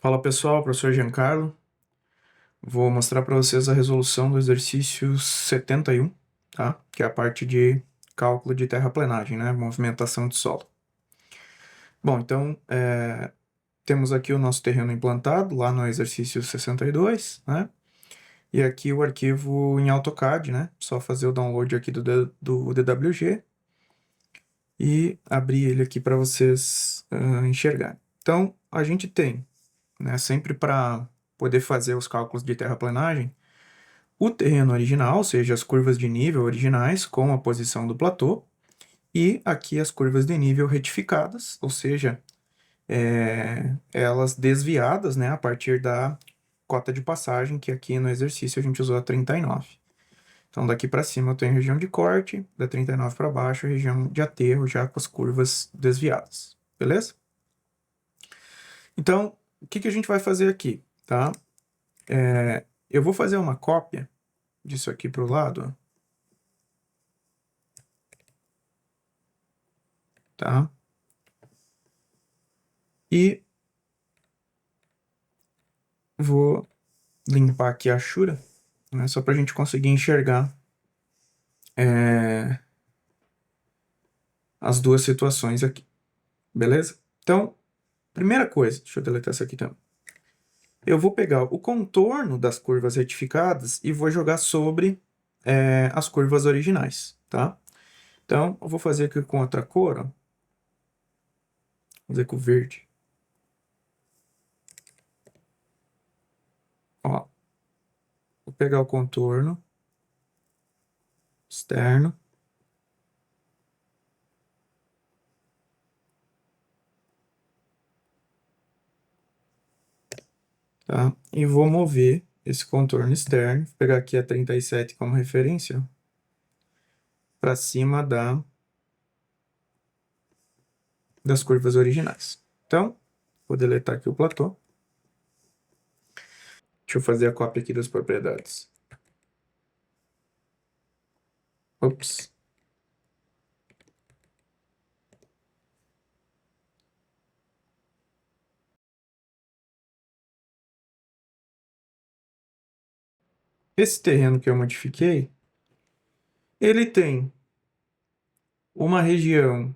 Fala pessoal, professor Giancarlo. Vou mostrar para vocês a resolução do exercício 71, tá? Que é a parte de cálculo de terraplenagem, né? Movimentação de solo. Bom, então, temos aqui o nosso terreno implantado lá no exercício 62, né? E aqui o arquivo em AutoCAD, né? Só fazer o download aqui do DWG e abrir ele aqui para vocês enxergarem. Então, a gente tem, né, sempre para poder fazer os cálculos de terraplenagem, o terreno original, ou seja, as curvas de nível originais com a posição do platô, e aqui as curvas de nível retificadas, ou seja, elas desviadas, né, a partir da cota de passagem, que aqui no exercício a gente usou a 39. Então daqui para cima eu tenho região de corte, da 39 para baixo, região de aterro já com as curvas desviadas, beleza? Então, o que a gente vai fazer aqui, tá? Eu vou fazer uma cópia disso aqui para o lado, ó. Tá? E vou limpar aqui a Shura, né, só para a gente conseguir enxergar as duas situações aqui, beleza? Então, primeira coisa, deixa eu deletar isso aqui também. Eu vou pegar o contorno das curvas retificadas e vou jogar sobre as curvas originais, tá? Então, eu vou fazer aqui com outra cor, ó. Vou fazer com verde. Ó, vou pegar o contorno externo. Tá? E vou mover esse contorno externo, vou pegar aqui a 37 como referência, para cima das curvas originais. Então, vou deletar aqui o platô. Deixa eu fazer a cópia aqui das propriedades. Ops. Esse terreno que eu modifiquei, ele tem uma região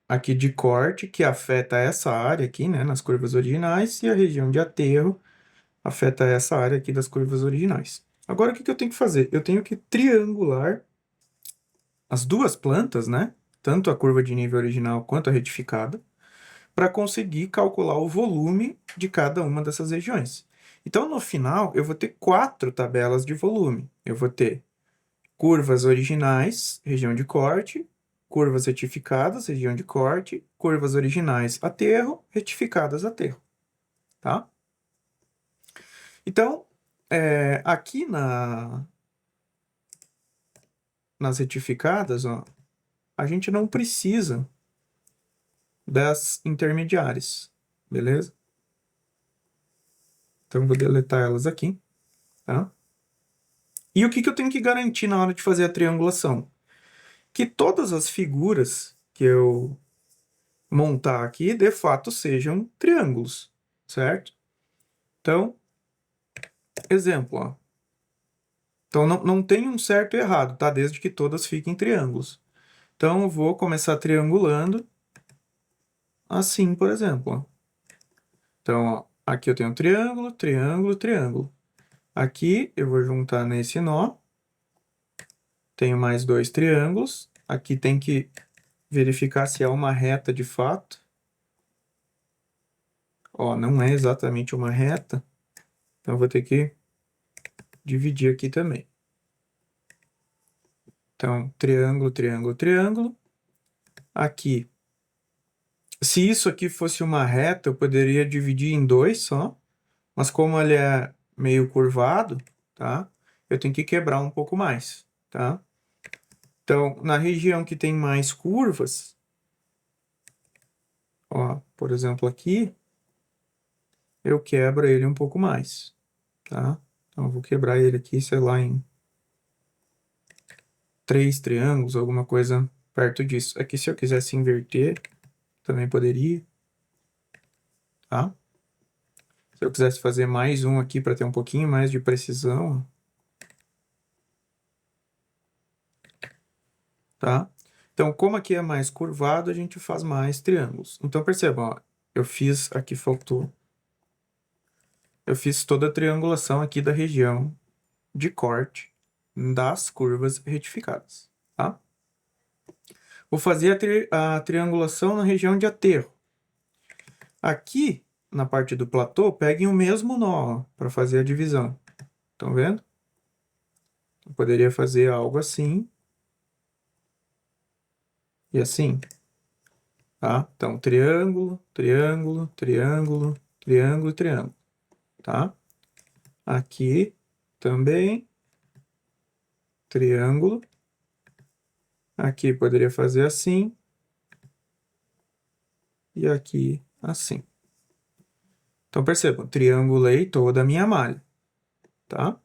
aqui de corte, que afeta essa área aqui, né, nas curvas originais, e a região de aterro afeta essa área aqui das curvas originais. Agora, o que eu tenho que fazer? Eu tenho que triangular as duas plantas, né, tanto a curva de nível original quanto a retificada, para conseguir calcular o volume de cada uma dessas regiões. Então, no final, eu vou ter 4 tabelas de volume. Eu vou ter curvas originais, região de corte, curvas retificadas, região de corte, curvas originais, aterro, retificadas, aterro. Tá? Então, aqui nas retificadas, ó, a gente não precisa das intermediárias, beleza? Então, vou deletar elas aqui, tá? E o que eu tenho que garantir na hora de fazer a triangulação? Que todas as figuras que eu montar aqui, de fato, sejam triângulos, certo? Então, exemplo, ó. Então, não tem um certo e errado, tá? Desde que todas fiquem triângulos. Então, eu vou começar triangulando assim, por exemplo, ó. Então, ó, aqui eu tenho um triângulo, triângulo, triângulo. Aqui eu vou juntar nesse nó. Tenho mais 2 triângulos. Aqui tem que verificar se é uma reta de fato. Ó, não é exatamente uma reta. Então, eu vou ter que dividir aqui também. Então, triângulo, triângulo, triângulo. Aqui, se isso aqui fosse uma reta, eu poderia dividir em 2 só. Mas como ele é meio curvado, tá? Eu tenho que quebrar um pouco mais, tá? Então, na região que tem mais curvas, ó, por exemplo aqui, eu quebro ele um pouco mais, tá? Então, eu vou quebrar ele aqui, sei lá, em 3 triângulos, alguma coisa perto disso. Aqui, se eu quisesse inverter, também poderia. tá? Se eu quisesse fazer mais um aqui para ter um pouquinho mais de precisão, tá? Então, como aqui é mais curvado, a gente faz mais triângulos. Então, percebam, ó, eu fiz, aqui faltou, eu fiz toda a triangulação aqui da região de corte das curvas retificadas, tá? Vou fazer a triangulação na região de aterro. Aqui, na parte do platô, peguem o mesmo nó para fazer a divisão. Estão vendo? Eu poderia fazer algo assim e assim, tá? Então, triângulo, triângulo, triângulo, triângulo, triângulo, tá? Aqui também, triângulo. Aqui poderia fazer assim e aqui assim. Então, percebam, triangulei toda a minha malha, tá?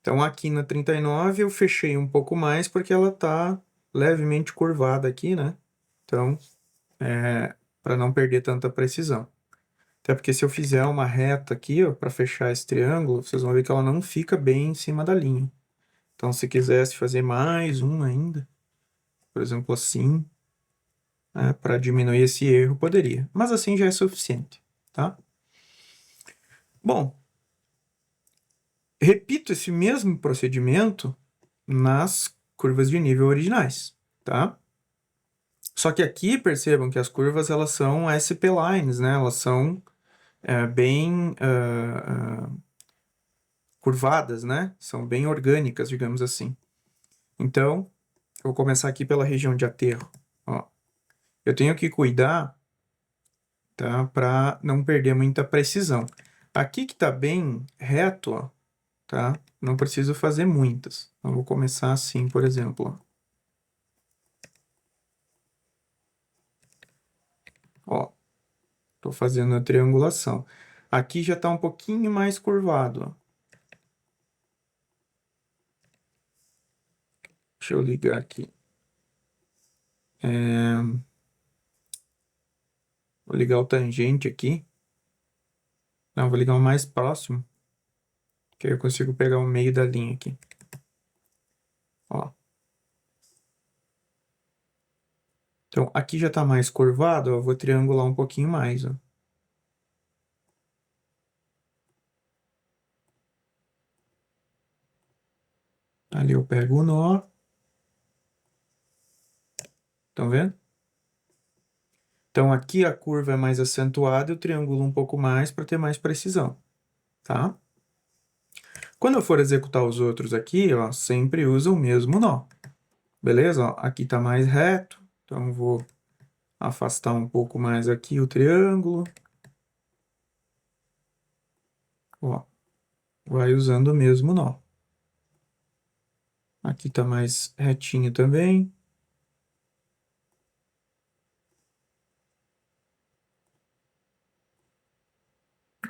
Então, aqui na 39 eu fechei um pouco mais porque ela está levemente curvada aqui, né? Então, para não perder tanta precisão. Até porque se eu fizer uma reta aqui, ó, para fechar esse triângulo, vocês vão ver que ela não fica bem em cima da linha. Então, se quisesse fazer mais um ainda, por exemplo, assim, né, para diminuir esse erro, poderia. Mas assim já é suficiente, tá? Bom, repito esse mesmo procedimento nas curvas de nível originais, tá? Só que aqui percebam que as curvas elas são SP-lines, né? Elas são bem curvadas, né? São bem orgânicas, digamos assim. Então, eu vou começar aqui pela região de aterro. Ó. Eu tenho que cuidar, tá? Para não perder muita precisão. Aqui que está bem reto, ó, tá? Não preciso fazer muitas. Então, vou começar assim, por exemplo. Ó, estou fazendo a triangulação. Aqui já está um pouquinho mais curvado, ó. Deixa eu ligar aqui. Vou ligar o tangente aqui. Não, vou ligar o mais próximo. Que aí eu consigo pegar o meio da linha aqui. Ó. Então, aqui já está mais curvado, ó, eu vou triangular um pouquinho mais, ó. Ali eu pego o nó. Estão vendo? Então, aqui a curva é mais acentuada, eu triangulo um pouco mais para ter mais precisão, tá? Quando eu for executar os outros aqui, ó, sempre usa o mesmo nó. Beleza? Ó, aqui está mais reto, então eu vou afastar um pouco mais aqui o triângulo. Ó, vai usando o mesmo nó. Aqui está mais retinho também.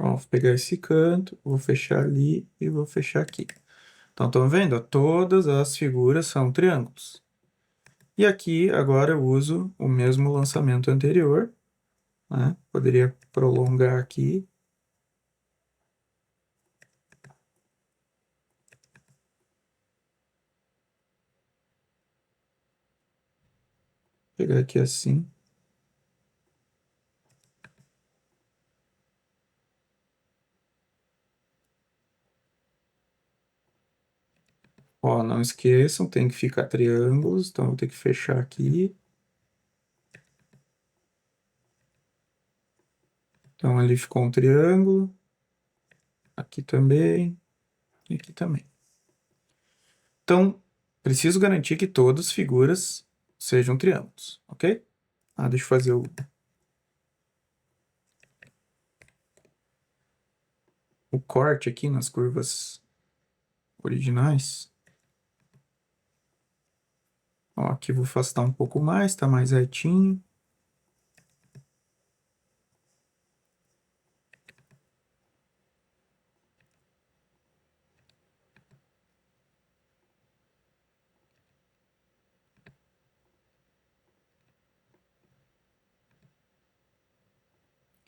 Ó, vou pegar esse canto, vou fechar ali e vou fechar aqui. Então, estão vendo? Ó, todas as figuras são triângulos. E aqui, agora, eu uso o mesmo lançamento anterior, né? Poderia prolongar aqui. Pegar aqui assim. Ó, não esqueçam, tem que ficar triângulos, então vou ter que fechar aqui. Então, ali ficou um triângulo. Aqui também. E aqui também. Então, preciso garantir que todas as figuras sejam triângulos, ok? Deixa eu fazer o corte aqui nas curvas originais. Ó, aqui vou afastar um pouco mais, tá mais retinho.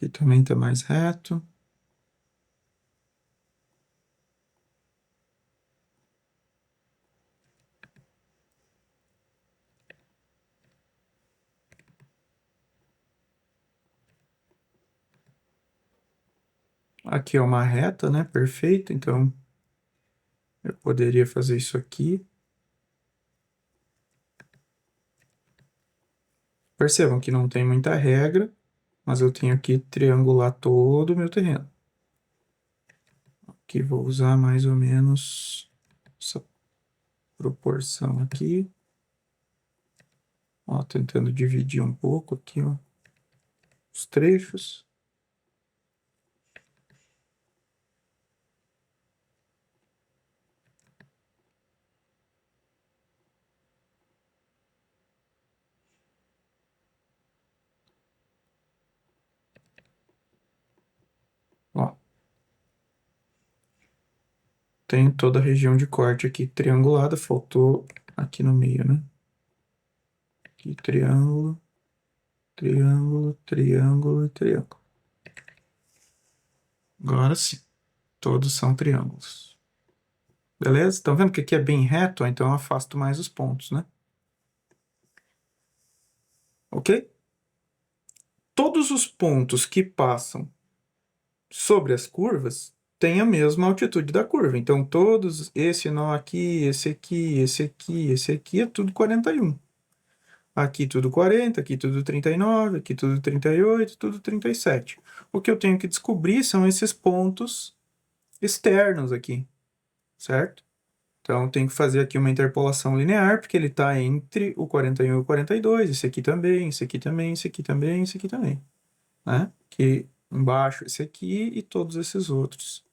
Aqui também está mais reto. Aqui é uma reta, né? Perfeito. Então, eu poderia fazer isso aqui. Percebam que não tem muita regra, mas eu tenho que triangular todo o meu terreno. Aqui vou usar mais ou menos essa proporção aqui. Ó, tentando dividir um pouco aqui, ó, os trechos. Ó, tem toda a região de corte aqui triangulada, faltou aqui no meio, né? Aqui, triângulo, triângulo, triângulo e triângulo. Agora sim, todos são triângulos. Beleza? Estão vendo que aqui é bem reto? Então eu afasto mais os pontos, né? Ok? Todos os pontos que passam sobre as curvas têm a mesma altitude da curva. Então todos, esse nó aqui, esse aqui, esse aqui, esse aqui, é tudo 41. Aqui tudo 40, aqui tudo 39, aqui tudo 38, tudo 37. O que eu tenho que descobrir são esses pontos externos aqui, certo? Então, eu tenho que fazer aqui uma interpolação linear, porque ele está entre o 41 e o 42, esse aqui também, esse aqui também, esse aqui também, esse aqui também, né? Que embaixo esse aqui e todos esses outros,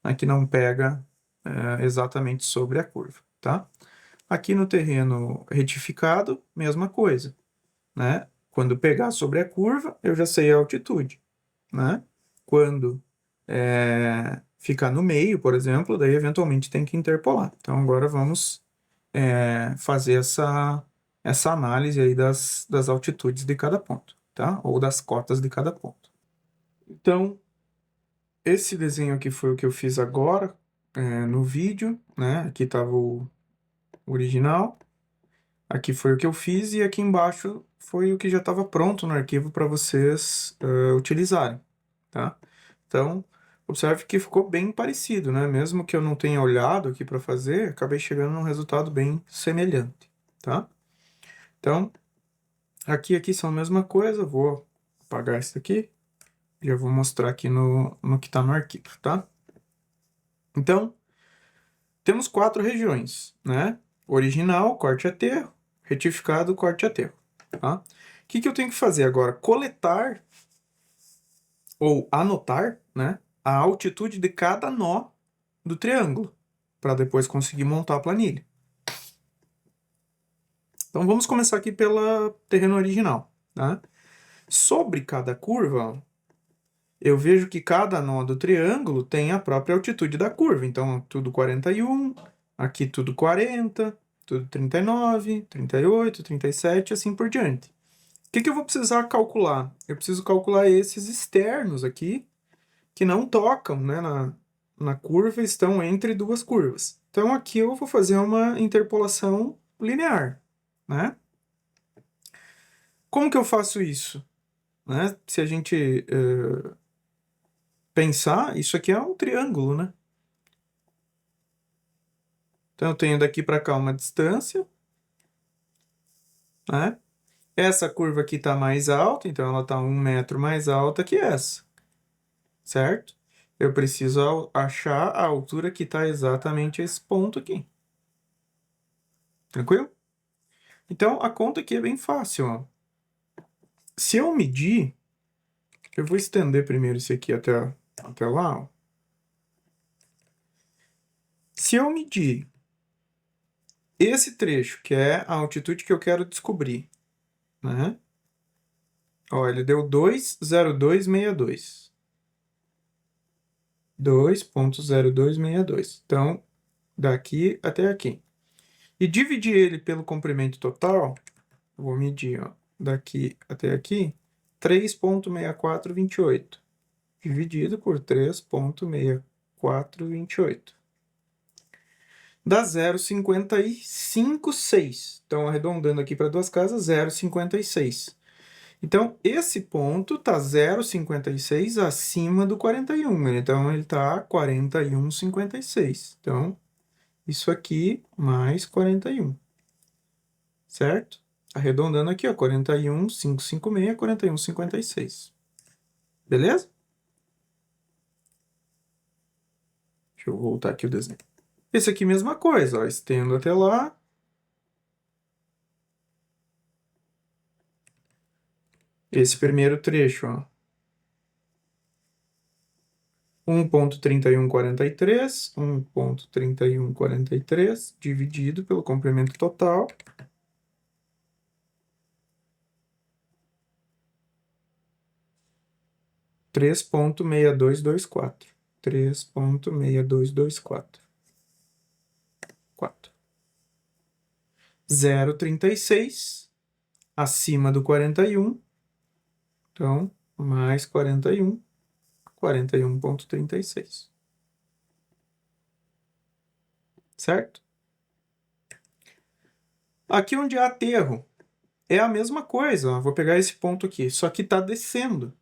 né, que não pega exatamente sobre a curva, tá? Aqui no terreno retificado, mesma coisa, né? Quando pegar sobre a curva, eu já sei a altitude, né? Quando ficar no meio, por exemplo, daí eventualmente tem que interpolar. Então agora vamos fazer essa análise aí das altitudes de cada ponto, tá? Ou das cotas de cada ponto. Então, esse desenho aqui foi o que eu fiz agora no vídeo, né? Aqui estava o original. Aqui foi o que eu fiz e aqui embaixo foi o que já estava pronto no arquivo para vocês utilizarem, tá? Então, observe que ficou bem parecido, né? Mesmo que eu não tenha olhado aqui para fazer, acabei chegando num resultado bem semelhante, tá? Então, aqui são a mesma coisa, vou apagar isso aqui, já vou mostrar aqui no que está no arquivo, tá? Então, temos 4 regiões, né? Original, corte e aterro, retificado, corte e aterro, tá? O que eu tenho que fazer agora? Coletar ou anotar, né, a altitude de cada nó do triângulo, para depois conseguir montar a planilha. Então vamos começar aqui pelo terreno original, tá? Sobre cada curva, eu vejo que cada nó do triângulo tem a própria altitude da curva. Então, tudo 41, aqui tudo 40, tudo 39, 38, 37, assim por diante. O que eu vou precisar calcular? Eu preciso calcular esses externos aqui, que não tocam, né, na curva, estão entre duas curvas. Então, aqui eu vou fazer uma interpolação linear, né? Como que eu faço isso? Né? Se a gente pensar, isso aqui é um triângulo, né? Então, eu tenho daqui para cá uma distância, né? Essa curva aqui está mais alta, então ela está 1 metro mais alta que essa, certo? Eu preciso achar a altura que está exatamente esse ponto aqui. Tranquilo? Então, a conta aqui é bem fácil, ó. Se eu medir, eu vou estender primeiro isso aqui até lá, ó. Se eu medir esse trecho, que é a altitude que eu quero descobrir, né? Ó, ele deu 2,0262. 2,0262. Então, daqui até aqui. E dividir ele pelo comprimento total, eu vou medir, ó, daqui até aqui, 3,6428 dividido por 3,6428. Dá 0,556. Então, arredondando aqui para duas casas, 0,56. Então, esse ponto está 0,56 acima do 41. Então, ele está 41,56. Então, isso aqui mais 41. Certo? Arredondando aqui, ó, 41,556, 41,56. Beleza? Deixa eu voltar aqui o desenho. Esse aqui, mesma coisa, ó, estendo até lá. Esse primeiro trecho, ó. 1,3143, 1,3143 dividido pelo comprimento total. Três ponto 6224. 3,6224. 0,36 acima do 41. Então, mais 41. 41,36. Certo? Aqui onde há aterro, é a mesma coisa. Ó. Vou pegar esse ponto aqui, só que está descendo,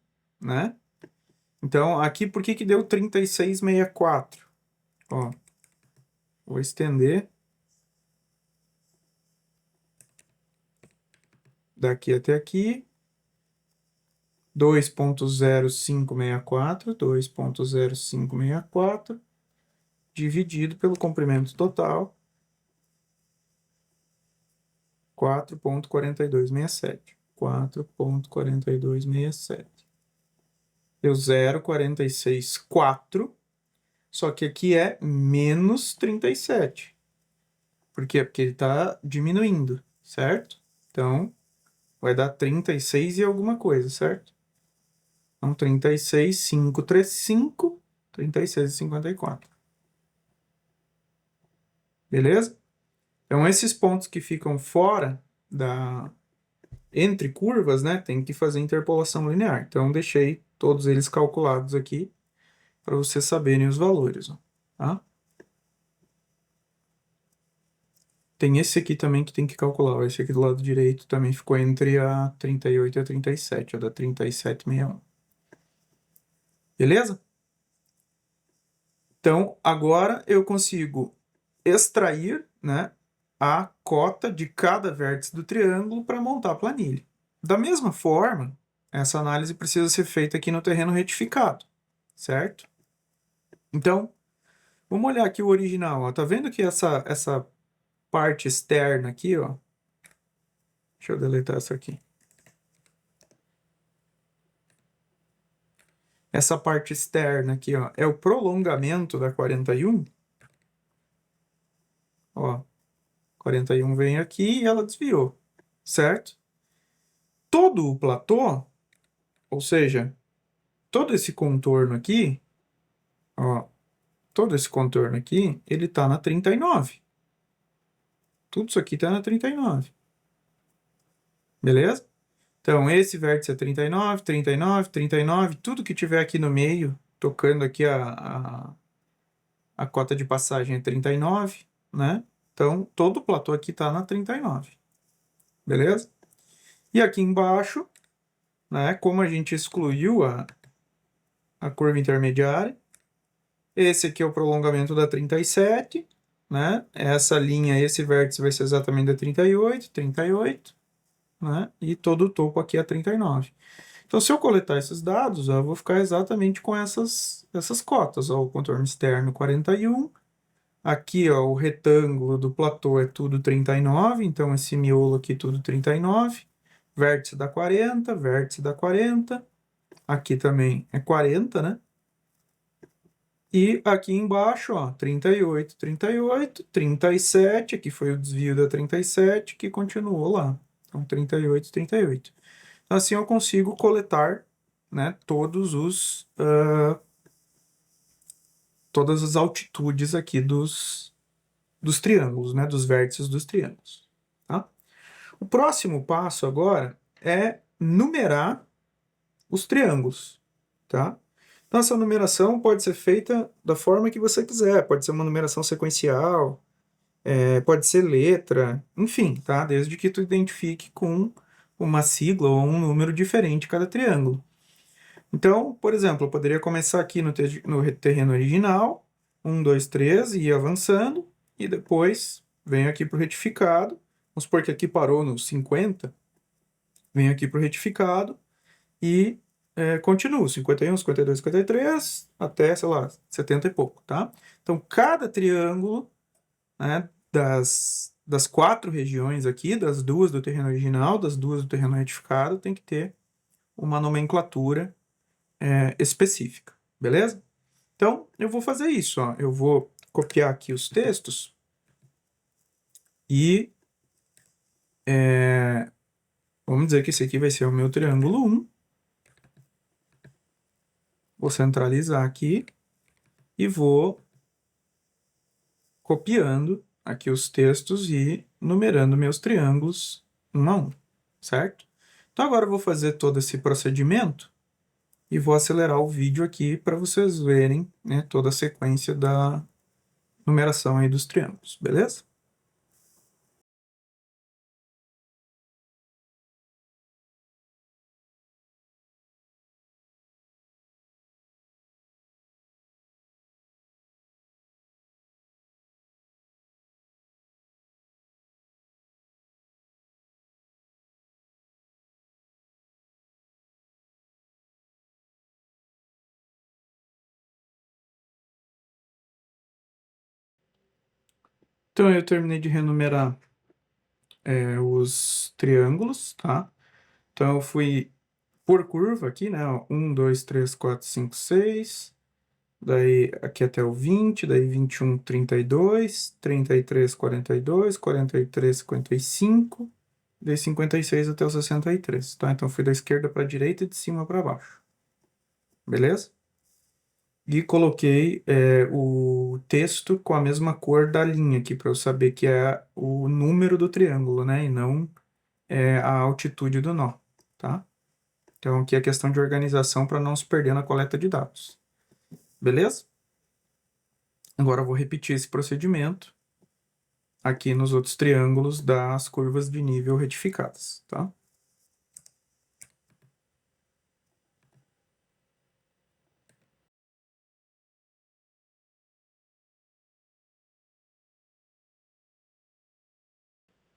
né? Então, aqui por que deu 36,64? Ó, vou estender daqui até aqui. 2,0564, 2,0564, dividido pelo comprimento total, 4,4267. 4,4267. Deu 0,464, só que aqui é menos 37. Por quê? Porque ele está diminuindo, certo? Então, vai dar 36 e alguma coisa, certo? Então, 36,535, 36,54. Beleza? Então, esses pontos que ficam fora entre curvas, né, tem que fazer interpolação linear. Então, deixei todos eles calculados aqui para vocês saberem os valores. Ó, tá? Tem esse aqui também que tem que calcular. Esse aqui do lado direito também ficou entre a 38 e a 37, ó, da 37,61. Beleza? Então, agora eu consigo extrair, né, a cota de cada vértice do triângulo para montar a planilha. Da mesma forma, essa análise precisa ser feita aqui no terreno retificado, certo? Então, vamos olhar aqui o original. Ó. Tá vendo que essa parte externa aqui, ó? Deixa eu deletar essa aqui. Essa parte externa aqui, ó, é o prolongamento da 41. Ó, 41 vem aqui e ela desviou, certo? Todo o platô, ou seja, todo esse contorno aqui, ó, todo esse contorno aqui, ele tá na 39. Tudo isso aqui tá na 39. Beleza? Então, esse vértice é 39, 39, 39, tudo que tiver aqui no meio, tocando aqui a cota de passagem é 39, né? Então, todo o platô aqui tá na 39. Beleza? E aqui embaixo, né, como a gente excluiu a curva intermediária, esse aqui é o prolongamento da 37, né? Essa linha, esse vértice vai ser exatamente da 38, 38, né? E todo o topo aqui é 39. Então, se eu coletar esses dados, ó, eu vou ficar exatamente com essas cotas. Ó, o contorno externo 41, aqui ó, o retângulo do platô é tudo 39, então esse miolo aqui tudo 39, vértice da 40, vértice da 40, aqui também é 40, né? E aqui embaixo, ó, 38, 38, 37, aqui foi o desvio da 37, que continuou lá. Então, 38, 38. Então, assim eu consigo coletar, né, todas as altitudes aqui dos triângulos, né, dos vértices dos triângulos. Tá? O próximo passo agora é numerar os triângulos, tá? Então, essa numeração pode ser feita da forma que você quiser. Pode ser uma numeração sequencial, pode ser letra, enfim, tá? Desde que tu identifique com uma sigla ou um número diferente cada triângulo. Então, por exemplo, eu poderia começar aqui no terreno original, 1, 2, 3, e ir avançando, e depois venho aqui para o retificado. Vamos supor que aqui parou no 50, venho aqui para o retificado e continuo, 51, 52, 53, até, sei lá, 70 e pouco, tá? Então, cada triângulo, né, das 4 regiões aqui, das 2 do terreno original, das 2 do terreno retificado, tem que ter uma nomenclatura específica, beleza? Então, eu vou fazer isso, ó. Eu vou copiar aqui os textos e vamos dizer que esse aqui vai ser o meu triângulo 1. Vou centralizar aqui e vou copiando aqui os textos e numerando meus triângulos 1 a 1, certo? Então, agora eu vou fazer todo esse procedimento e vou acelerar o vídeo aqui para vocês verem, né, toda a sequência da numeração aí dos triângulos, beleza? Então, eu terminei de renumerar os triângulos, tá? Então, eu fui por curva aqui, né? 1, 2, 3, 4, 5, 6. Daí aqui até o 20, daí 21, 32, 33, 42, 43, 55, daí 56 até o 63, tá? Então, fui da esquerda para a direita e de cima para baixo. Beleza? E coloquei o texto com a mesma cor da linha aqui, para eu saber que é o número do triângulo, né? E não a altitude do nó, tá? Então, aqui é questão de organização para não se perder na coleta de dados. Beleza? Agora eu vou repetir esse procedimento aqui nos outros triângulos das curvas de nível retificadas, tá?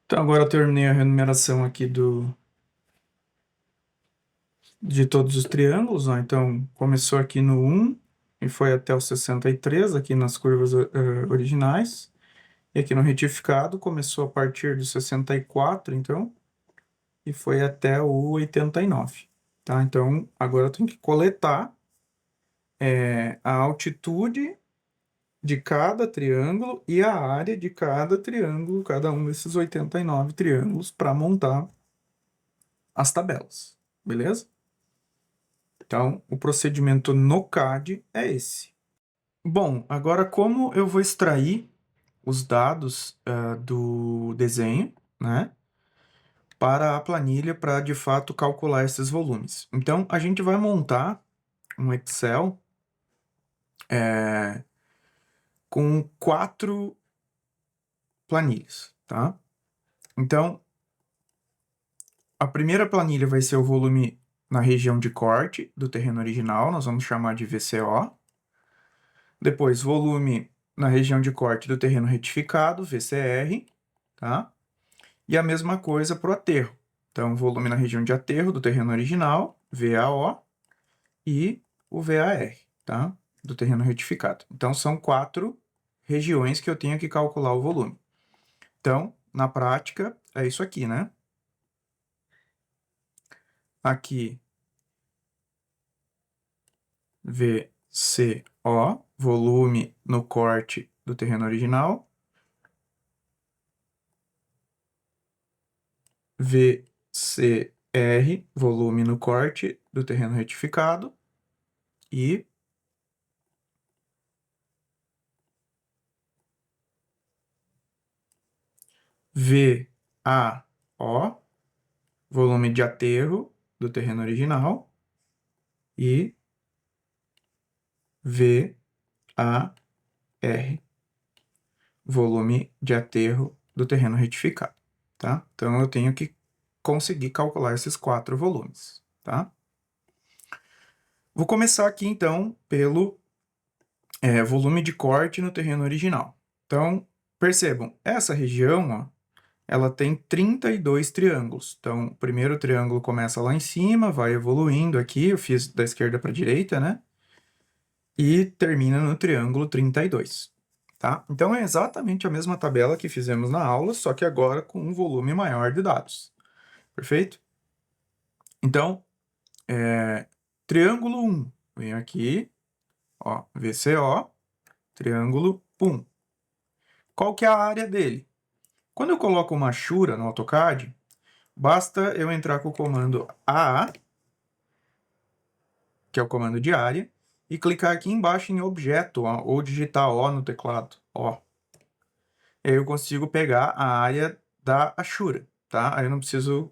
Então, agora eu terminei a renumeração aqui de todos os triângulos, ó. Então, começou aqui no 1 e foi até o 63, aqui nas curvas originais. E aqui no retificado, começou a partir do 64, então, e foi até o 89, tá? Então, agora eu tenho que coletar a altitude de cada triângulo e a área de cada triângulo, cada um desses 89 triângulos, para montar as tabelas, beleza? Então, o procedimento no CAD é esse. Bom, agora como eu vou extrair os dados do desenho, né, para a planilha para de fato calcular esses volumes? Então, a gente vai montar um Excel com 4 planilhas, tá? Então, a primeira planilha vai ser o volume na região de corte do terreno original, nós vamos chamar de VCO. Depois, volume na região de corte do terreno retificado, VCR, tá? E a mesma coisa para o aterro. Então, volume na região de aterro do terreno original, VAO, e o VAR, tá? Do terreno retificado. Então, são 4 regiões que eu tenho que calcular o volume. Então, na prática, é isso aqui, né? Aqui, VCO, volume no corte do terreno original. VCR, volume no corte do terreno retificado. E VAO, volume de aterro do terreno original. e VAR, volume de aterro do terreno retificado, tá? Então, eu tenho que conseguir calcular esses 4 volumes, tá? Vou começar aqui, então, pelo volume de corte no terreno original. Então, percebam, essa região, ó, ela tem 32 triângulos. Então, o primeiro triângulo começa lá em cima, vai evoluindo aqui, eu fiz da esquerda para a direita, né? E termina no triângulo 32, tá? Então, é exatamente a mesma tabela que fizemos na aula, só que agora com um volume maior de dados. Perfeito? Então, triângulo 1, venho aqui, ó, VCO, triângulo 1. Qual que é a área dele? Quando eu coloco uma achura no AutoCAD, basta eu entrar com o comando AA, que é o comando de área, e clicar aqui embaixo em objeto, ó, ou digitar O no teclado, ó. E aí eu consigo pegar a área da achura, tá? Aí eu não preciso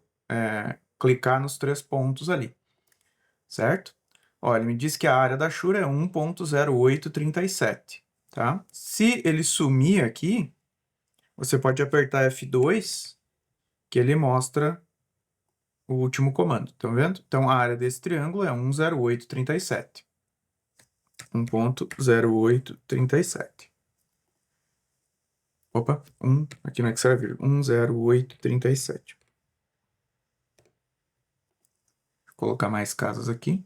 clicar nos 3 pontos ali, certo? Ó, ele me diz que a área da achura é 1.0837, tá? Se ele sumir aqui, você pode apertar F2, que ele mostra o último comando, estão vendo? Então, a área desse triângulo é 1.0837. 1.0837. Opa, aqui não é que serve, 1.0837. Vou colocar mais casas aqui.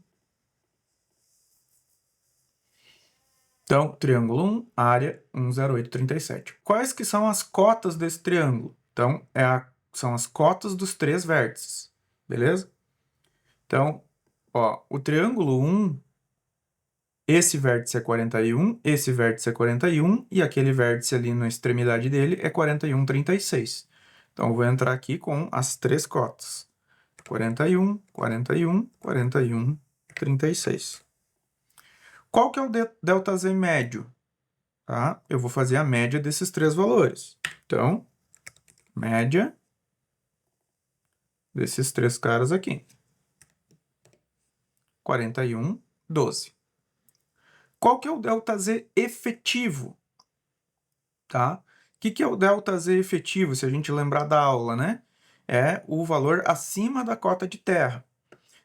Então, triângulo 1, área 1.0837. Quais que são as cotas desse triângulo? Então, são as cotas dos 3 vértices, beleza? Então, ó, o triângulo 1, esse vértice é 41, esse vértice é 41, e aquele vértice ali na extremidade dele é 41,36. Então, eu vou entrar aqui com as 3 cotas. 41, 41, 41, 36. Qual que é o delta Z médio? Tá? Eu vou fazer a média desses 3 valores. Então, média desses 3 caras aqui. 41, 12. Qual que é o delta Z efetivo? Tá? O que é o delta Z efetivo, se a gente lembrar da aula, né? É o valor acima da cota de terra.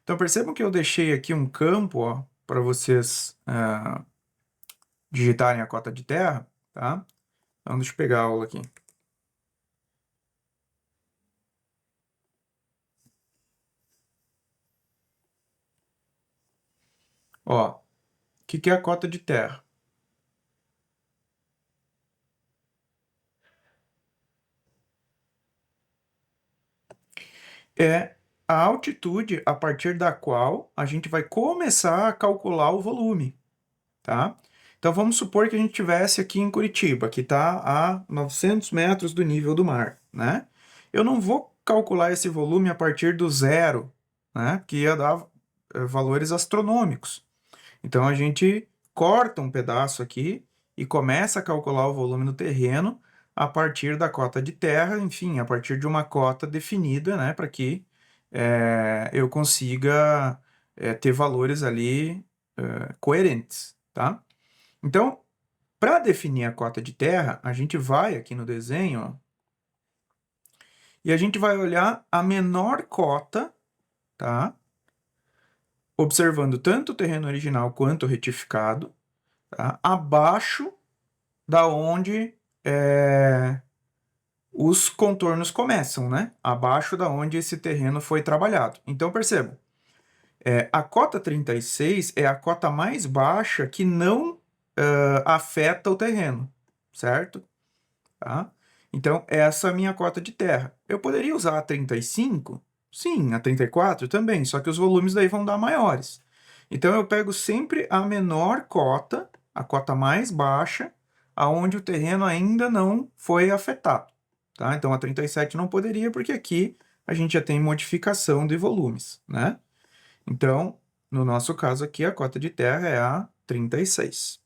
Então, percebam que eu deixei aqui um campo para vocês digitarem a cota de terra, tá? Então, deixa eu pegar a aula aqui. Ó, o que é a cota de terra? É a altitude a partir da qual a gente vai começar a calcular o volume, tá? Então, vamos supor que a gente estivesse aqui em Curitiba, que está a 900 metros do nível do mar, né? Eu não vou calcular esse volume a partir do zero, né? Que ia dar valores astronômicos. Então, a gente corta um pedaço aqui e começa a calcular o volume do terreno a partir da cota de terra, enfim, a partir de uma cota definida, né? Para que eu consiga ter valores ali coerentes, tá? Então, para definir a cota de terra, a gente vai aqui no desenho, ó, e a gente vai olhar a menor cota, tá? Observando tanto o terreno original quanto o retificado, tá? Abaixo da onde os contornos começam, né? Abaixo da onde esse terreno foi trabalhado. Então, percebam, a cota 36 é a cota mais baixa que não afeta o terreno, certo? Tá? Então, essa é a minha cota de terra. Eu poderia usar a 35? Sim, a 34 também, só que os volumes daí vão dar maiores. Então, eu pego sempre a menor cota, a cota mais baixa, aonde o terreno ainda não foi afetado. Tá? Então, a 37 não poderia, porque aqui a gente já tem modificação de volumes, né? Então, no nosso caso aqui, a cota de terra é a 36.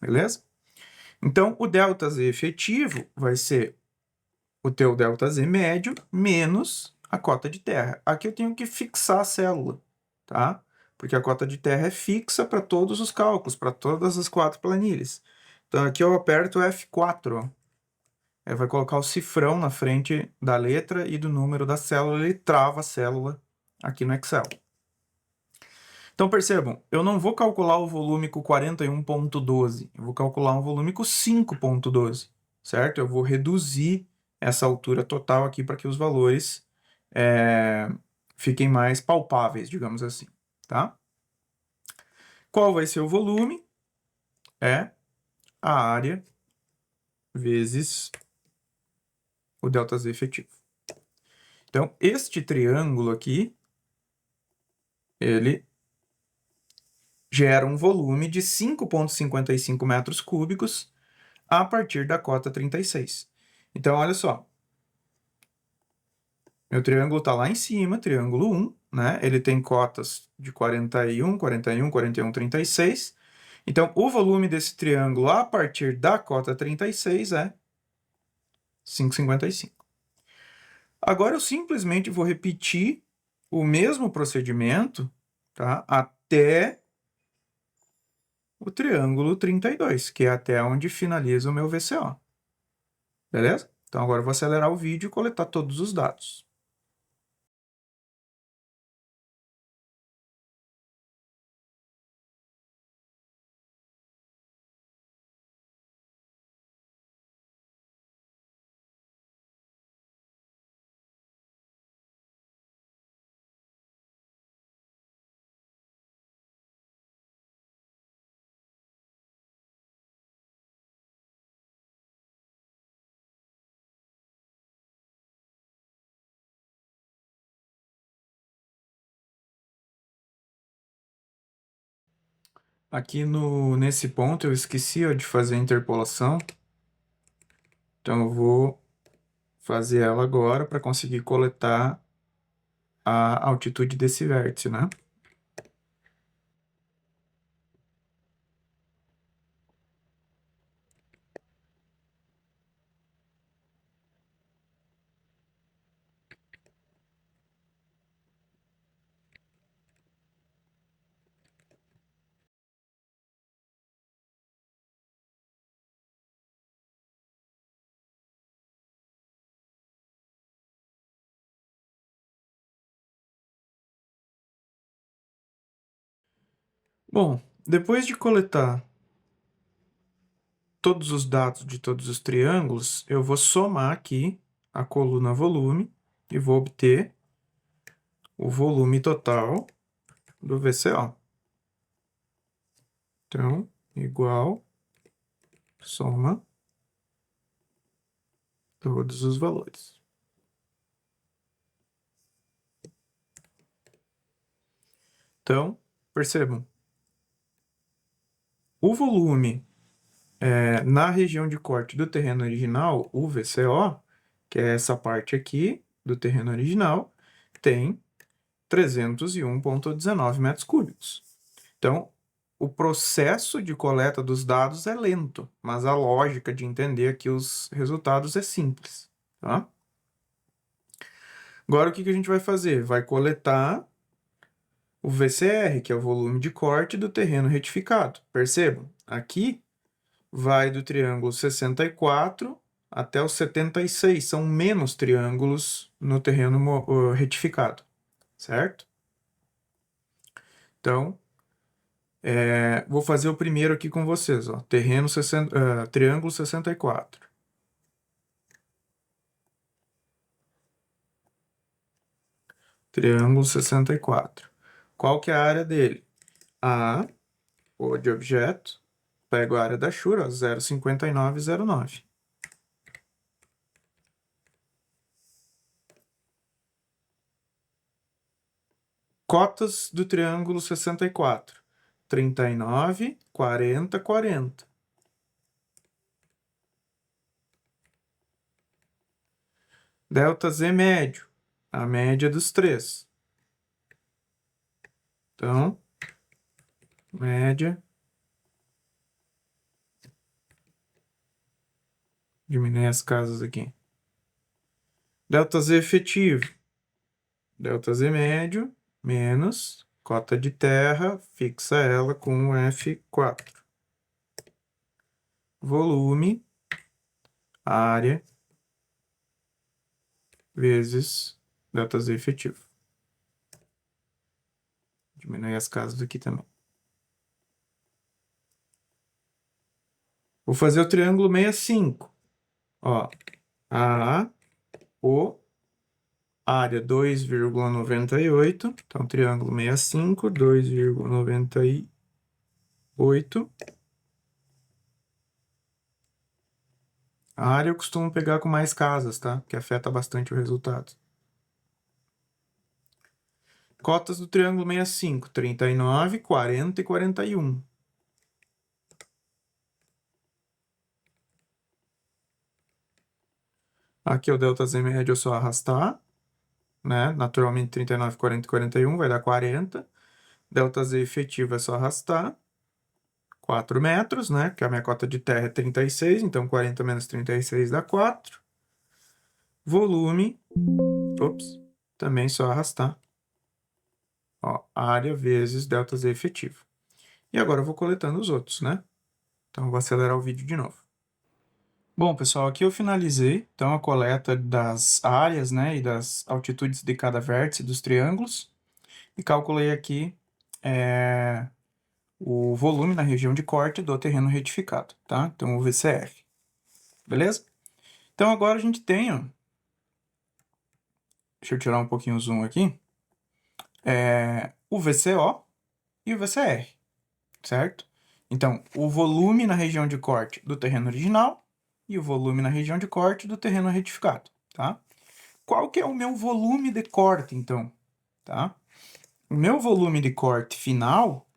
Beleza? Então, o ΔZ efetivo vai ser o teu ΔZ médio menos a cota de terra. Aqui eu tenho que fixar a célula, tá? porque a cota de terra é fixa para todos os cálculos, para todas as 4 planilhas. Então aqui eu aperto F4, ó. Vai colocar o cifrão na frente da letra e do número da célula, ele trava a célula aqui no Excel. Então percebam, eu não vou calcular o volume com 41.12, eu vou calcular um volume com 5.12, certo? Eu vou reduzir essa altura total aqui para que os valores fiquem mais palpáveis, digamos assim, tá? Qual vai ser o volume? É a área vezes o ΔZ efetivo. Então, este triângulo aqui, ele gera um volume de 5,55 metros cúbicos a partir da cota 36. Então, olha só. Meu triângulo está lá em cima, triângulo 1, né? Ele tem cotas de 41, 41, 41, 36. Então, o volume desse triângulo a partir da cota 36 é 5,55. Agora, eu simplesmente vou repetir o mesmo procedimento, tá? Até o triângulo 32, que é até onde finaliza o meu VCO. Beleza? Então, agora eu vou acelerar o vídeo e coletar todos os dados. Aqui nesse ponto eu esqueci ó, de fazer a interpolação. Então eu vou fazer ela agora para conseguir coletar a altitude desse vértice, né? Bom, depois de coletar todos os dados de todos os triângulos, eu vou somar aqui a coluna volume e vou obter o volume total do VCO. Então, igual, soma todos os valores. Então, percebam, o volume na região de corte do terreno original, o VCO, que é essa parte aqui do terreno original, tem 301,19 metros cúbicos. Então, o processo de coleta dos dados é lento, mas a lógica de entender aqui os resultados é simples, tá? Agora, o que a gente vai fazer? Vai coletar o VCR, que é o volume de corte do terreno retificado. Percebam, aqui vai do triângulo 64 até o 76, são menos triângulos no terreno retificado, certo? Então, vou fazer o primeiro aqui com vocês, ó, triângulo 64. Triângulo 64. Qual que é a área dele? A, O de objeto, pego a área da Shura, 0,5909. Cotas do triângulo 64. 39, 40, 40. Delta Z médio, a média dos três. Então, média. Diminuir as casas aqui. Delta Z efetivo. Delta Z médio menos Cota de terra, fixa ela com F4. Volume, área, vezes ΔZ efetivo. Diminui as casas aqui também. Vou fazer o triângulo 65. Ó, A, O, área 2,98. Então, triângulo 65, 2,98. A área eu costumo pegar com mais casas, tá? Que afeta bastante o resultado. Cotas do triângulo 65, 39, 40 e 41. Aqui é o ΔZ médio, é só arrastar, né? Naturalmente, 39, 40 e 41 vai dar 40. ΔZ efetivo é só arrastar. 4 metros, né? Que a minha cota de terra é 36, então 40 menos 36 dá 4. Volume, ops, também só arrastar. Ó, área vezes ΔZ efetivo. E agora eu vou coletando os outros, né? Então, eu vou acelerar o vídeo de novo. Bom, pessoal, aqui eu finalizei, então, a coleta das áreas, né, e das altitudes de cada vértice dos triângulos. E calculei aqui o volume na região de corte do terreno retificado, tá? Então, o VCR. Beleza? Então, agora a gente tem, ó, deixa eu tirar um pouquinho o zoom aqui, o VCO e o VCR, certo? Então, o volume na região de corte do terreno original e o volume na região de corte do terreno retificado, tá? Qual que é o meu volume de corte, então? Tá? O meu volume de corte final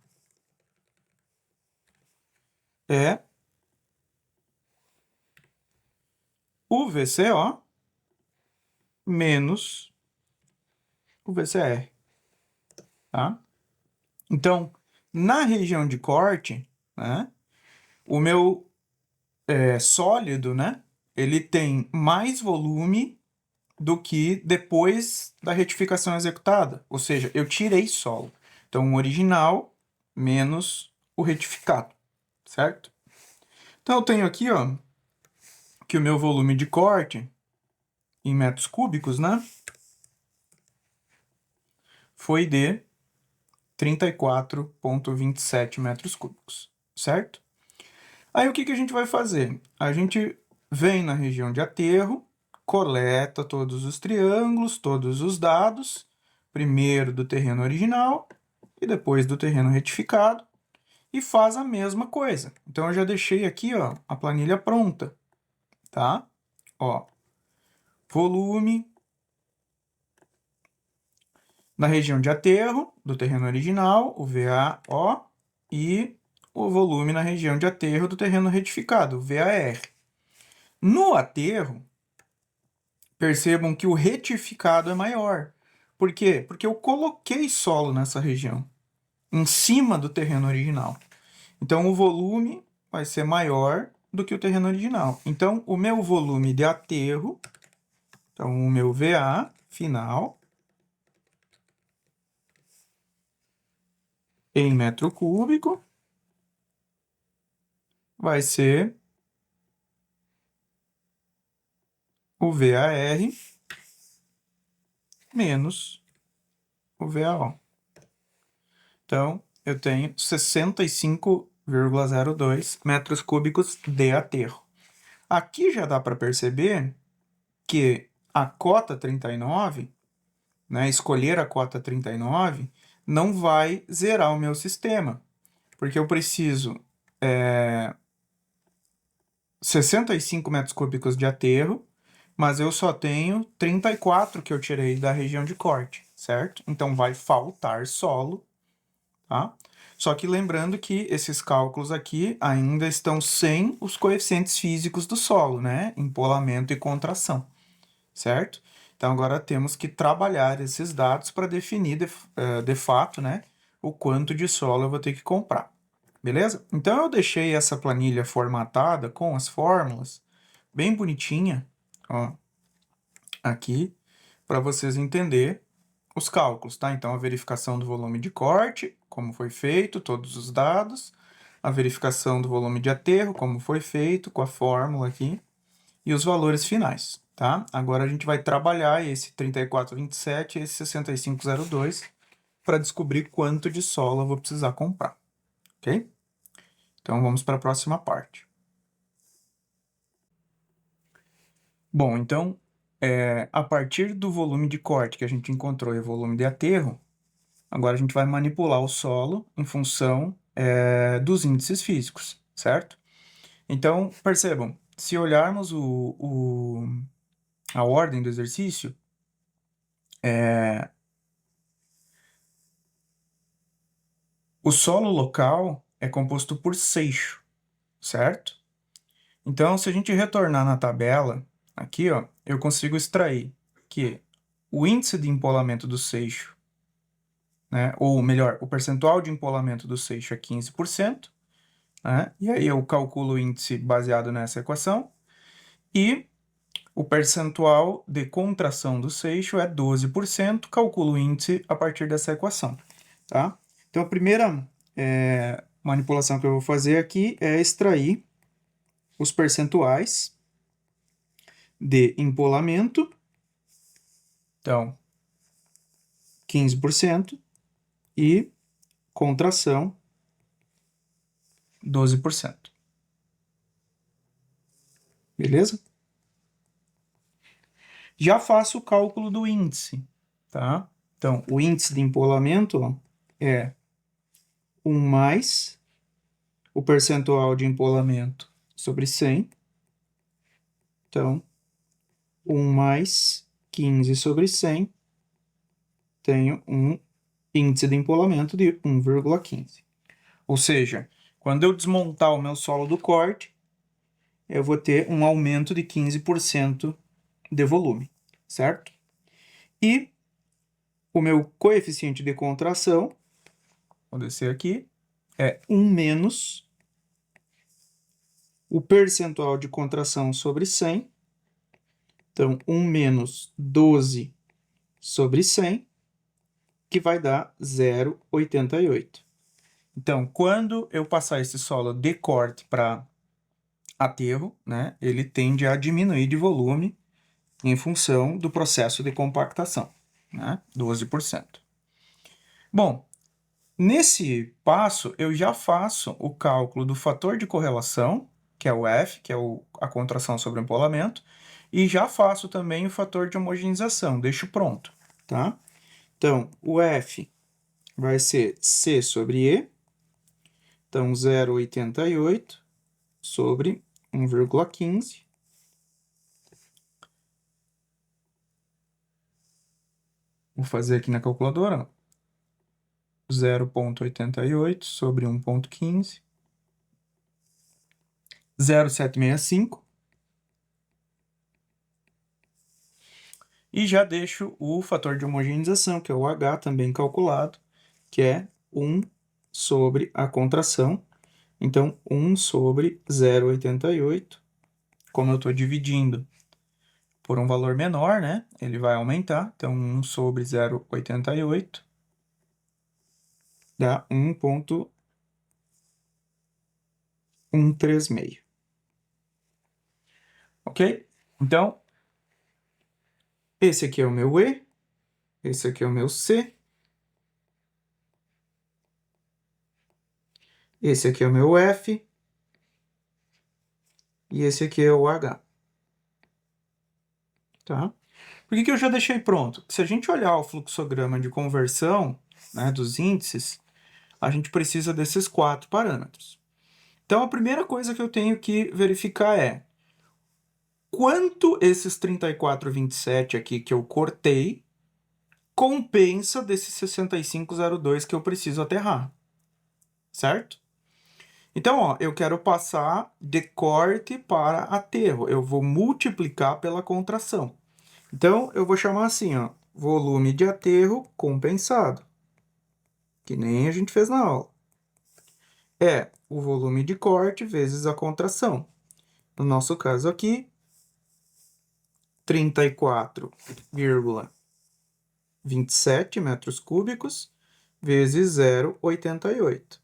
é o VCO menos o VCR, tá? Então, na região de corte, né, o meu sólido, né, ele tem mais volume do que depois da retificação executada. Ou seja, eu tirei solo. Então, o original menos o retificado, certo? Então, eu tenho aqui, ó, que o meu volume de corte em metros cúbicos, né, foi de 34,27 metros cúbicos, certo? Aí o que que a gente vai fazer? A gente vem na região de aterro, coleta todos os triângulos, todos os dados, primeiro do terreno original e depois do terreno retificado, e faz a mesma coisa. Então eu já deixei aqui, ó, a planilha pronta, tá? Ó, volume na região de aterro do terreno original, o VAO, e o volume na região de aterro do terreno retificado, o VAR. No aterro, percebam que o retificado é maior. Por quê? Porque eu coloquei solo nessa região, em cima do terreno original. Então, o volume vai ser maior do que o terreno original. Então, o meu volume de aterro, então, o meu VA final, em metro cúbico, vai ser o VAR menos o VAO. Então, eu tenho 65,02 metros cúbicos de aterro. Aqui já dá para perceber que a cota 39, né, escolher a cota 39, não vai zerar o meu sistema, porque eu preciso 65 metros cúbicos de aterro, mas eu só tenho 34 que eu tirei da região de corte, certo? Então vai faltar solo, tá? Só que lembrando que esses cálculos aqui ainda estão sem os coeficientes físicos do solo, né? Empolamento e contração, certo? Então agora temos que trabalhar esses dados para definir de fato, né, o quanto de solo eu vou ter que comprar. Beleza? Então eu deixei essa planilha formatada com as fórmulas bem bonitinha, ó, aqui, para vocês entenderem os cálculos, tá? Então, a verificação do volume de corte, como foi feito, todos os dados, a verificação do volume de aterro, como foi feito, com a fórmula aqui, e os valores finais, tá? Agora a gente vai trabalhar esse 3427 e esse 6502 para descobrir quanto de solo eu vou precisar comprar, ok? Então, vamos para a próxima parte. Bom, então, a partir do volume de corte que a gente encontrou e o volume de aterro, agora a gente vai manipular o solo em função dos índices físicos, certo? Então, percebam, se olharmos a ordem do exercício, o solo local é composto por seixo, certo? Então, se a gente retornar na tabela, aqui, ó, eu consigo extrair que o índice de empolamento do seixo, né, ou melhor, o percentual de empolamento do seixo é 15%, né, e aí eu calculo o índice baseado nessa equação, e o percentual de contração do seixo é 12%, calculo o índice a partir dessa equação, tá? Então, a primeira manipulação que eu vou fazer aqui é extrair os percentuais de empolamento, então, 15%, e contração, 12%. Beleza? Já faço o cálculo do índice, tá? Então, o índice de empolamento ó, é 1 mais o percentual de empolamento sobre 100. Então, 1 mais 15 sobre 100, tenho um índice de empolamento de 1,15. Ou seja, quando eu desmontar o meu solo do corte, eu vou ter um aumento de 15% de volume, certo? E o meu coeficiente de contração, vou descer aqui, é 1 menos o percentual de contração sobre 100. Então, 1 menos 12 sobre 100, que vai dar 0,88. Então, quando eu passar esse solo de corte para aterro, né, ele tende a diminuir de volume em função do processo de compactação, né, 12%. Bom, nesse passo, eu já faço o cálculo do fator de correlação, que é o F, que é a contração sobre o empolamento, e já faço também o fator de homogeneização, deixo pronto, tá? Então, o F vai ser C sobre E, então 0,88 sobre 1,15. Vou fazer aqui na calculadora, 0,88 sobre 1,15, 0,765. E já deixo o fator de homogeneização, que é o H, também calculado, que é 1 sobre a contração. Então, 1 sobre 0,88. Como eu estou dividindo por um valor menor, né? Ele vai aumentar. Então, 1 sobre 0,88 dá 1,136. Ok? Então, esse aqui é o meu E, esse aqui é o meu C, esse aqui é o meu F, e esse aqui é o H. Tá? Por que eu já deixei pronto? Se a gente olhar o fluxograma de conversão, né, dos índices, a gente precisa desses 4 parâmetros. Então, a primeira coisa que eu tenho que verificar é quanto esses 34,27 aqui que eu cortei compensa desse 65,02 que eu preciso aterrar, certo? Então, ó, eu quero passar de corte para aterro. Eu vou multiplicar pela contração. Então, eu vou chamar assim, ó, volume de aterro compensado, que nem a gente fez na aula. É o volume de corte vezes a contração. No nosso caso aqui, 34,27 27 metros cúbicos vezes 0,88.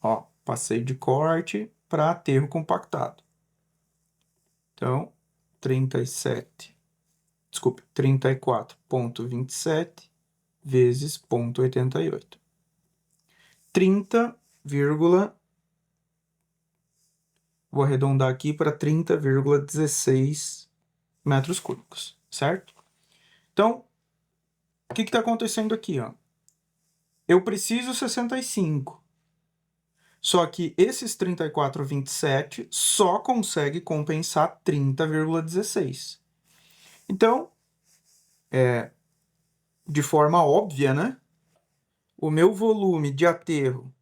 Ó, passei de corte para aterro compactado. Então, 34,27 vezes 0,88. 30, vou arredondar aqui para 30,16 metros cúbicos, certo? Então, o que está acontecendo aqui, ó? Eu preciso 65. Só que esses 34,27 só consegue compensar 30,16. Então, de forma óbvia, né? O meu volume de aterro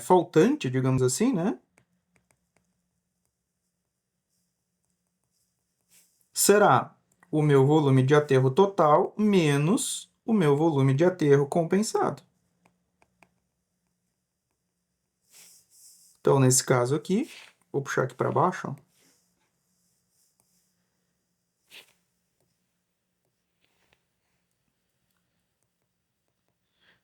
faltante, digamos assim, né? Será o meu volume de aterro total menos o meu volume de aterro compensado. Então, nesse caso aqui, vou puxar aqui para baixo, ó.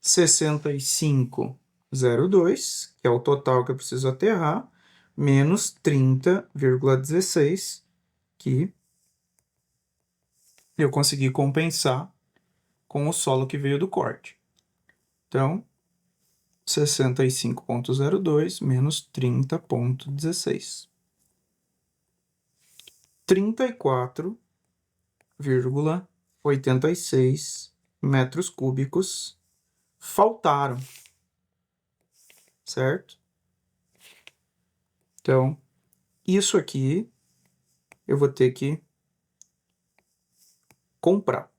(65,02), que é o total que eu preciso aterrar, menos 30,16, que eu consegui compensar com o solo que veio do corte. Então, 65,02 menos 30,16. 34,86 metros cúbicos faltaram, certo? Então, isso aqui eu vou ter que comprar.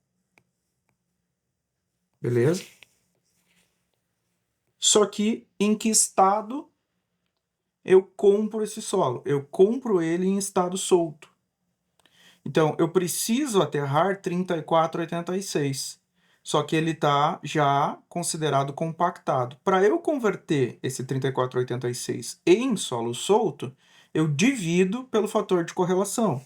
Beleza? Só que em que estado eu compro esse solo? Eu compro ele em estado solto. Então, eu preciso aterrar 34,86. Só que ele está já considerado compactado. Para eu converter esse 34,86 em solo solto, eu divido pelo fator de correlação,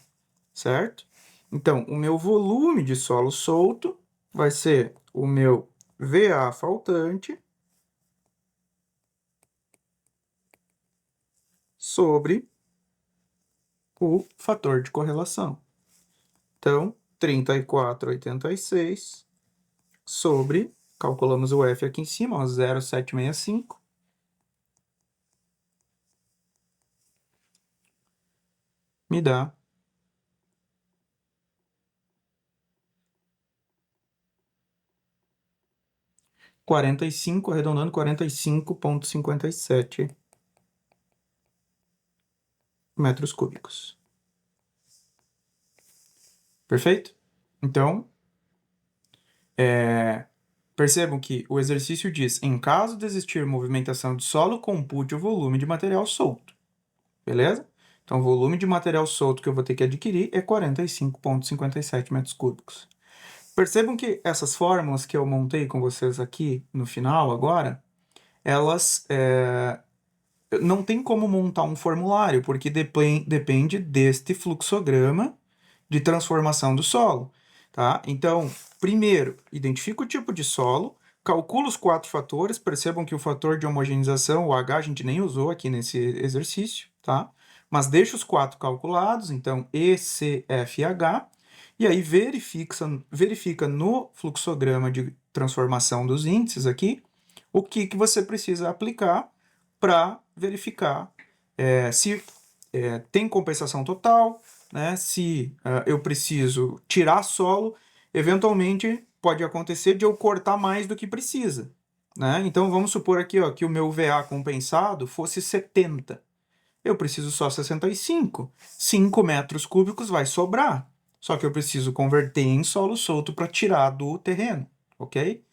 certo? Então, o meu volume de solo solto vai ser o meu VA faltante sobre o fator de correlação. Então, 34,86 sobre, calculamos o F aqui em cima, ó, 0,765. Me dá 45, arredondando, 45,57 metros cúbicos. Perfeito? Então, percebam que o exercício diz, em caso de existir movimentação de solo, compute o volume de material solto. Beleza? Então, o volume de material solto que eu vou ter que adquirir é 45,57 metros cúbicos. Percebam que essas fórmulas que eu montei com vocês aqui no final agora, elas não tem como montar um formulário, porque depende deste fluxograma de transformação do solo. Tá? Então, primeiro, identifica o tipo de solo, calcula os 4 fatores, percebam que o fator de homogeneização, o H, a gente nem usou aqui nesse exercício, tá? Mas deixa os 4 calculados, então E, C, F e H, e aí verifica no fluxograma de transformação dos índices aqui, o que você precisa aplicar para verificar se tem compensação total, né? Se eu preciso tirar solo, eventualmente pode acontecer de eu cortar mais do que precisa. Né? Então vamos supor aqui ó, que o meu VA compensado fosse 70. Eu preciso só 65. 5 metros cúbicos vai sobrar. Só que eu preciso converter em solo solto para tirar do terreno. Ok?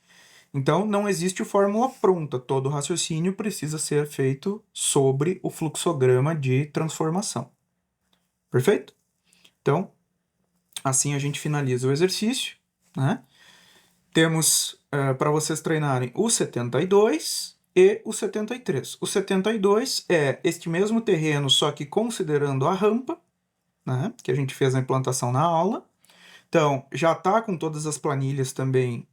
Então, não existe fórmula pronta, todo raciocínio precisa ser feito sobre o fluxograma de transformação. Perfeito? Então, assim a gente finaliza o exercício, né? Temos para vocês treinarem o 72 e o 73. O 72 é este mesmo terreno, só que considerando a rampa, né? Que a gente fez a implantação na aula. Então, já está com todas as planilhas também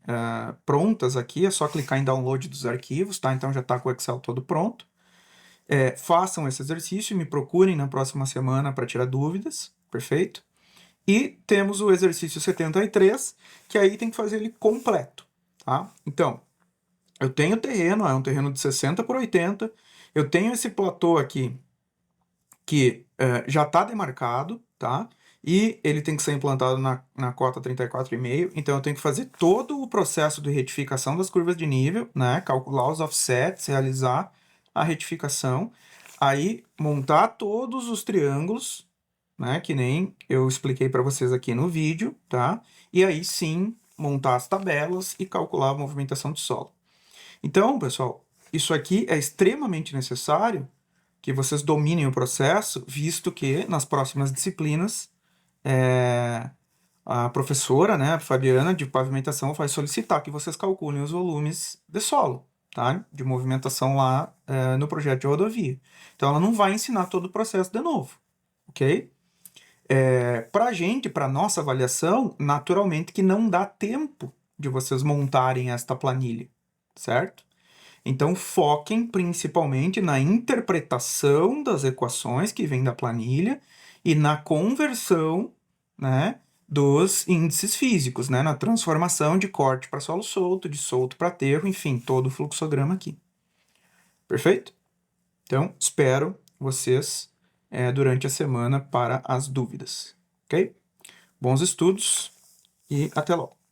prontas aqui, é só clicar em download dos arquivos, tá? Então já está com o Excel todo pronto. Façam esse exercício, me procurem na próxima semana para tirar dúvidas, perfeito? E temos o exercício 73, que aí tem que fazer ele completo, tá? Então, eu tenho terreno, é um terreno de 60 por 80, eu tenho esse platô aqui que já está demarcado, tá? E ele tem que ser implantado na cota 34,5, então eu tenho que fazer todo o processo de retificação das curvas de nível, né? Calcular os offsets, realizar a retificação, aí montar todos os triângulos, né? Que nem eu expliquei para vocês aqui no vídeo, tá? E aí sim montar as tabelas e calcular a movimentação do solo. Então, pessoal, isso aqui é extremamente necessário que vocês dominem o processo, visto que nas próximas disciplinas a professora, né, a Fabiana, de pavimentação, vai solicitar que vocês calculem os volumes de solo, tá? De movimentação lá no projeto de rodovia. Então, ela não vai ensinar todo o processo de novo, ok? Para a gente, para nossa avaliação, naturalmente que não dá tempo de vocês montarem esta planilha, certo? Então, foquem principalmente na interpretação das equações que vêm da planilha e na conversão, né, dos índices físicos, né, na transformação de corte para solo solto, de solto para aterro, enfim, todo o fluxograma aqui. Perfeito? Então, espero vocês durante a semana para as dúvidas, ok? Bons estudos e até logo.